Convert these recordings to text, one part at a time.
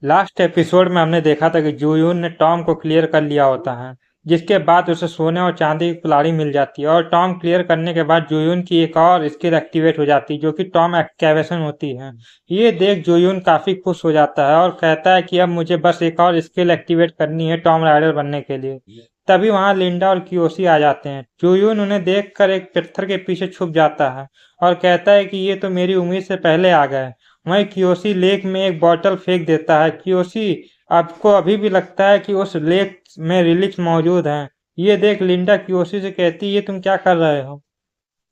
Last episode में हमने देखा था कि जूयून ने टॉम को क्लियर कर लिया होता है, जिसके बाद उसे सोने और चांदी की कुल्हाड़ी मिल जाती है और टॉम क्लियर करने के बाद जूयून की एक और स्किल एक्टिवेट हो जाती है जो कि टॉम एक्टिवेशन होती है। ये देख जूयून काफी खुश हो जाता है और कहता है कि अब मुझे बस एक और स्किल एक्टिवेट करनी है टॉम राइडर बनने के लिए। तभी वहां लिंडा और कियोशी आ जाते हैं। जूयून उन्हें देखकर एक पत्थर के पीछे छुप जाता है और कहता है कि ये तो मेरी उम्मीद से पहले आ गए। वहीं कियोशी लेक में एक बॉटल फेंक देता है। कियोशी आपको अभी भी लगता है कि उस लेक में रिलिक्स मौजूद हैं। ये देख लिंडा कियोशी से कहती है, ये तुम क्या कर रहे हो?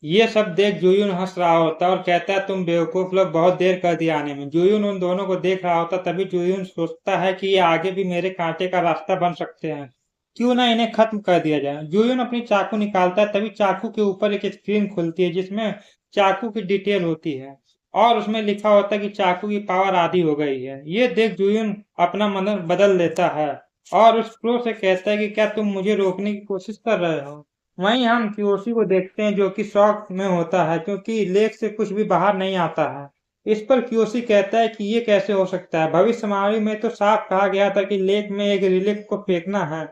ये सब देख जूयून हंस रहा होता है और कहता है, तुम बेवकूफ लोग, बहुत देर कर दिया आने में। जूयून उन दोनों को देख रहा होता, तभी जूयून सोचता है कि ये आगे भी मेरे कांटे का रास्ता बन सकते हैं। क्यों ना इन्हें खत्म कर दिया जाए। जूयून अपनी चाकू निकालता है, तभी चाकू के ऊपर एक स्क्रीन खुलती है जिसमें चाकू की डिटेल होती है और उसमें लिखा होता है कि चाकू की पावर आधी हो गई है। ये देख जूयून अपना मन बदल लेता है और उस प्रो से कहता है कि क्या तुम मुझे रोकने की कोशिश कर रहे हो? वहीं हम कियोशी को देखते हैं जो कि शॉक में होता है क्योंकि लेक से कुछ भी बाहर नहीं आता है। इस पर कियोशी कहता है कि ये कैसे हो सकता है, भविष्यवाणी में तो साफ कहा गया था कि लेक में एक रिलिक को फेंकना है।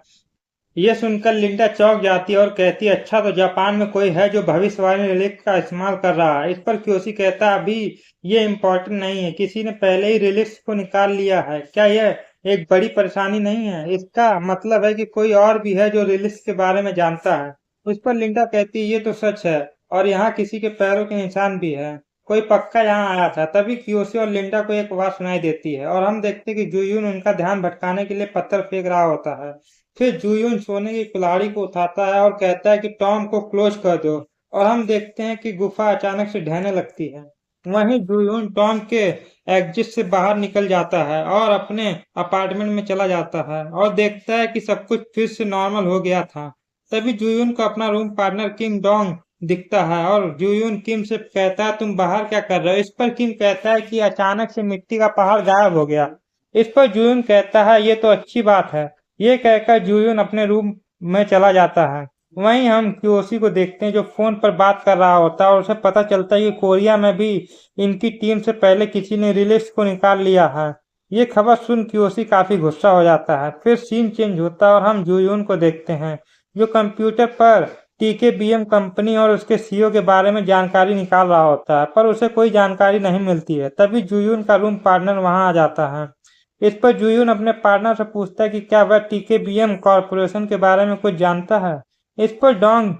ये सुनकर लिंडा चौंक जाती है और कहती है, अच्छा तो जापान में कोई है जो भविष्यवाणी रिलिक का इस्तेमाल कर रहा है। इस पर कियोशी कहता है, अभी ये इम्पोर्टेंट नहीं है, किसी ने पहले ही रिलिक्स को निकाल लिया है। क्या यह एक बड़ी परेशानी नहीं है? इसका मतलब है कि कोई और भी है जो रिलिक्स के बारे में जानता है। उस पर लिंडा कहती है, ये तो सच है और यहाँ किसी के पैरों के निशान भी है। कोई पक्का यहाँ आया था। तभी कियोशी और लिंडा को एक आवाज सुनाई देती है और हम देखते हैं कि जूयून उनका ध्यान भटकाने के लिए पत्थर फेंक रहा होता है। फिर जूयून सोने की कुल्हाड़ी को उठाता है और कहता है कि टॉम को क्लोज कर दो और हम देखते हैं कि गुफा अचानक से ढहने लगती है। वहीं जूयून टॉम के एग्जिट से बाहर निकल जाता है और अपने अपार्टमेंट में चला जाता है और देखता है कि सब कुछ फिर से नॉर्मल हो गया था। तभी जूयून को अपना रूम पार्टनर किम डोंग दिखता है और जूयून किम से कहता है, तुम बाहर क्या कर रहे हो? इस पर किम कहता है कि अचानक से मिट्टी का पहाड़ गायब हो गया। इस पर जूयून कहता है, ये तो अच्छी बात है। ये कहकर जूयून अपने रूम में चला जाता है। वहीं हम कियोशी को देखते हैं जो फोन पर बात कर रहा होता है और उसे पता चलता है कि कोरिया में भी इनकी टीम से पहले किसी ने रिलिक्स को निकाल लिया है। ये खबर सुन कियोशी काफी गुस्सा हो जाता है। फिर सीन चेंज होता है और हम जूयून को देखते हैं जो कंप्यूटर पर टीकेबीएम कंपनी और उसके सीईओ के बारे में जानकारी निकाल रहा होता है, पर उसे कोई जानकारी नहीं मिलती है। तभी जूयून का रूम पार्टनर वहां आ जाता है। इस पर जूयून अपने पार्टनर से पूछता है कि क्या वह टीकेबीएम कॉरपोरेशन के बारे में कुछ जानता है। इस पर डोंग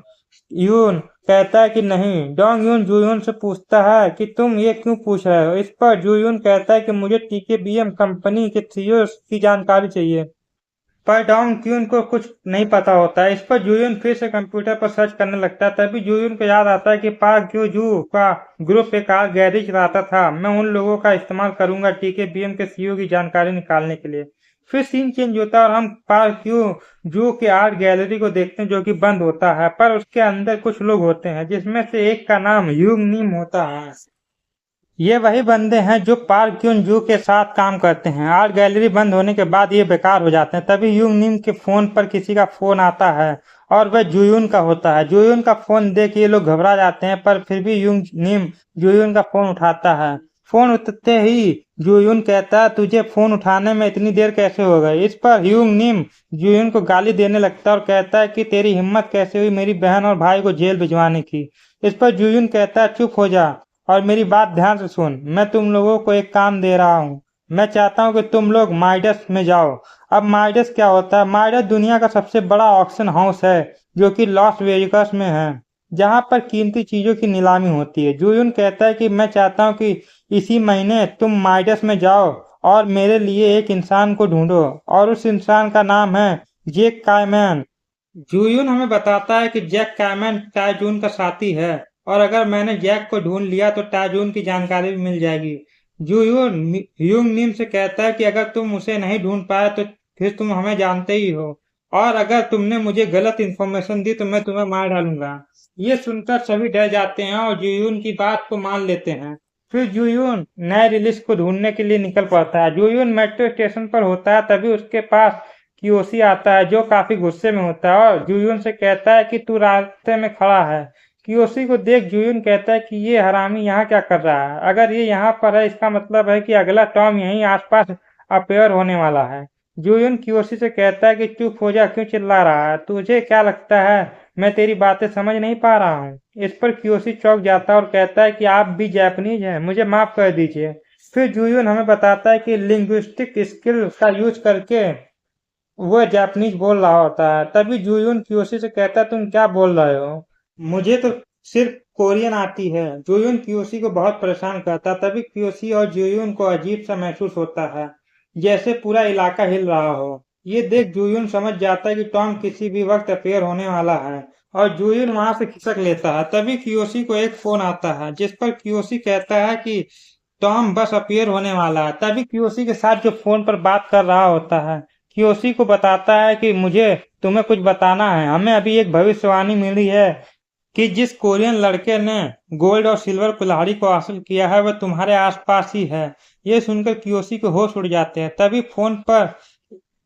यून कहता है कि नहीं। डोंग यून जूयून से पूछता है कि तुम ये क्यों पूछ रहे हो। इस पर जूयून कहता है कि मुझे टीकेबीएम कंपनी के सीईओ की जानकारी चाहिए, पर डोंग क्यून को कुछ नहीं पता होता है। इस पर जूयून फिर से कंप्यूटर पर सर्च करने लगता है। तभी जूयून को याद आता है कि पार्क क्यू जू का ग्रुप एक कार गैरेज चलाता था। मैं उन लोगों का इस्तेमाल करूंगा टीकेबीएम के सीईओ की जानकारी निकालने के लिए। फिर सीन चेंज होता है और हम पार्क क्यू जू के आर्ट गैलरी को देखते हैं जो कि बंद होता है, पर उसके अंदर कुछ लोग होते हैं जिसमें से एक का नाम यूंग नीम होता है। ये वही बंदे हैं जो पार्क क्यून जू के साथ काम करते हैं। आर्ट गैलरी बंद होने के बाद ये बेकार हो जाते हैं। तभी यूंग नीम के फोन पर किसी का फोन आता है और वह जूयून का होता है। जूयून का फोन देख ये लोग घबरा जाते हैं, पर फिर भी यूंग नीम जूयून का फोन उठाता है। फोन उठते ही जूयून कहता है, तुझे फोन उठाने में इतनी देर कैसे हो गई। इस पर यूंग नीम जूयून को गाली देने लगता है और कहता है कि तेरी हिम्मत कैसे हुई मेरी बहन और भाई को जेल भिजवाने की। इस पर जूयून कहता है, चुप हो जा और मेरी बात ध्यान से सुन। मैं तुम लोगों को एक काम दे रहा हूँ। मैं चाहता हूँ कि तुम लोग माइडस में जाओ। अब माइडस क्या होता है? माइडस दुनिया का सबसे बड़ा ऑक्शन हाउस है जो कि लॉस वेगास में है, जहाँ पर कीमती चीजों की नीलामी होती है। जूयुन कहता है कि मैं चाहता हूँ कि इसी महीने तुम माइडस में जाओ और मेरे लिए एक इंसान को ढूंढो और उस इंसान का नाम है जैक कायमैन। जूयून हमें बताता है कि जैक कायमैन टाइजून का साथी है और अगर मैंने जैक को ढूंढ लिया तो टाइजून की जानकारी भी मिल जाएगी। जूयून ह्यूंग नीम से कहता है कि अगर तुम उसे नहीं ढूंढ पाए तो फिर तुम हमें जानते ही हो और अगर तुमने मुझे गलत इन्फॉर्मेशन दी तो मैं तुम्हें मार डालूंगा। ये सुनकर सभी डर जाते हैं और जूयून की बात को मान लेते हैं। फिर जूयून नए रिलीज को ढूंढने के लिए निकल पड़ता है। जूयून मेट्रो स्टेशन पर होता है, तभी उसके पास कियोशी आता है जो काफी गुस्से में होता है और जूयून से कहता है कि तू रास्ते में खड़ा है। कियोशी को देख जूयून कहता है कि ये हरामी यहाँ क्या कर रहा है। अगर ये यहाँ पर है इसका मतलब है कि अगला टॉम यहीं आसपास अफेयर होने वाला है। जूयून क्योशी से कहता है कि चुप हो जा, क्यों चिल्ला रहा है, तुझे क्या लगता है मैं तेरी बातें समझ नहीं पा रहा हूँ। इस पर क्योशी चौंक जाता है और कहता है कि आप भी जापानीज हैं, मुझे माफ कर दीजिए। फिर जूयून हमें बताता है कि लिंग्विस्टिक स्किल का यूज करके वह जापानीज बोल रहा होता है। तभी जूयून क्योशी से कहता है, तुम क्या बोल रहे हो, मुझे तो सिर्फ कोरियन आती है। जूयून क्योशी को बहुत परेशान करता है। तभी क्योशी और जूयून को अजीब सा महसूस होता है, जैसे पूरा इलाका हिल रहा हो। ये देख जूयून समझ जाता है कि टॉम किसी भी वक्त अफेयर होने वाला है और जूयून वहां से खिसक लेता है। तभी क्योशी को एक फोन आता है जिस पर क्योशी कहता है कि टॉम बस अपीयर होने वाला है। तभी क्योशी के साथ जो फोन पर बात कर रहा होता है क्योशी को बताता है कि मुझे तुम्हें कुछ बताना है। हमें अभी एक भविष्यवाणी मिली है कि जिस कोरियन लड़के ने गोल्ड और सिल्वर कुल्हाड़ी को हासिल किया है वह तुम्हारे आसपास ही है। ये सुनकर क्योशी के होश उड़ जाते हैं। तभी फोन पर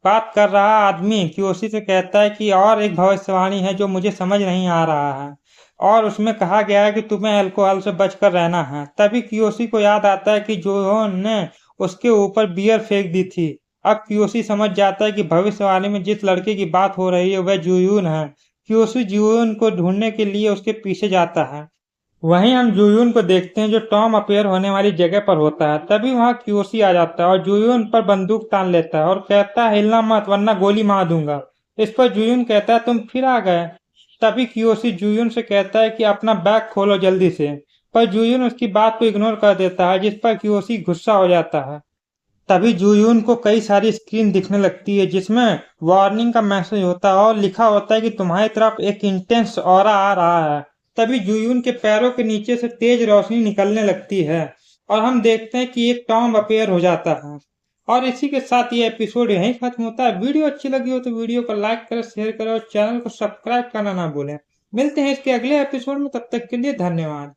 बात कर रहा आदमी क्योशी से कहता है कि और एक भविष्यवाणी है जो मुझे समझ नहीं आ रहा है, और उसमें कहा गया है कि तुम्हें अल्कोहल से बचकर रहना है। तभी कियोशी को याद आता है कि जोहोन ने उसके ऊपर बियर फेंक दी थी। अब कियोशी समझ जाता है कि भविष्यवाणी में जिस लड़के की बात हो रही है वह जूयून है। कियोशी जूयून को ढूंढने के लिए उसके पीछे जाता है। वहीं हम जूयून को देखते हैं जो टॉम अपीयर होने वाली जगह पर होता है। तभी वहां क्योशी आ जाता है और जूयून पर बंदूक तान लेता है और कहता है, हिलना मत वरना गोली मार दूंगा। इस पर जूयून कहता है, तुम फिर आ गए। तभी क्योशी जूयून से कहता है कि अपना बैग खोलो जल्दी से, पर जूयून उसकी बात को इग्नोर कर देता है जिस पर क्योशी गुस्सा हो जाता है। तभी जूयून को कई सारी स्क्रीन दिखने लगती है जिसमें वार्निंग का मैसेज होता है और लिखा होता है कि तुम्हारी तरफ एक इंटेंस ऑरा आ रहा है। तभी जूयून के पैरों के नीचे से तेज रोशनी निकलने लगती है और हम देखते हैं कि एक टॉम अपीयर हो जाता है। और इसी के साथ ये एपिसोड यहीं खत्म होता है। वीडियो अच्छी लगी हो तो वीडियो को लाइक करें, शेयर करें और चैनल को सब्सक्राइब करना ना भूलें। मिलते हैं इसके अगले एपिसोड में, तब तक के लिए धन्यवाद।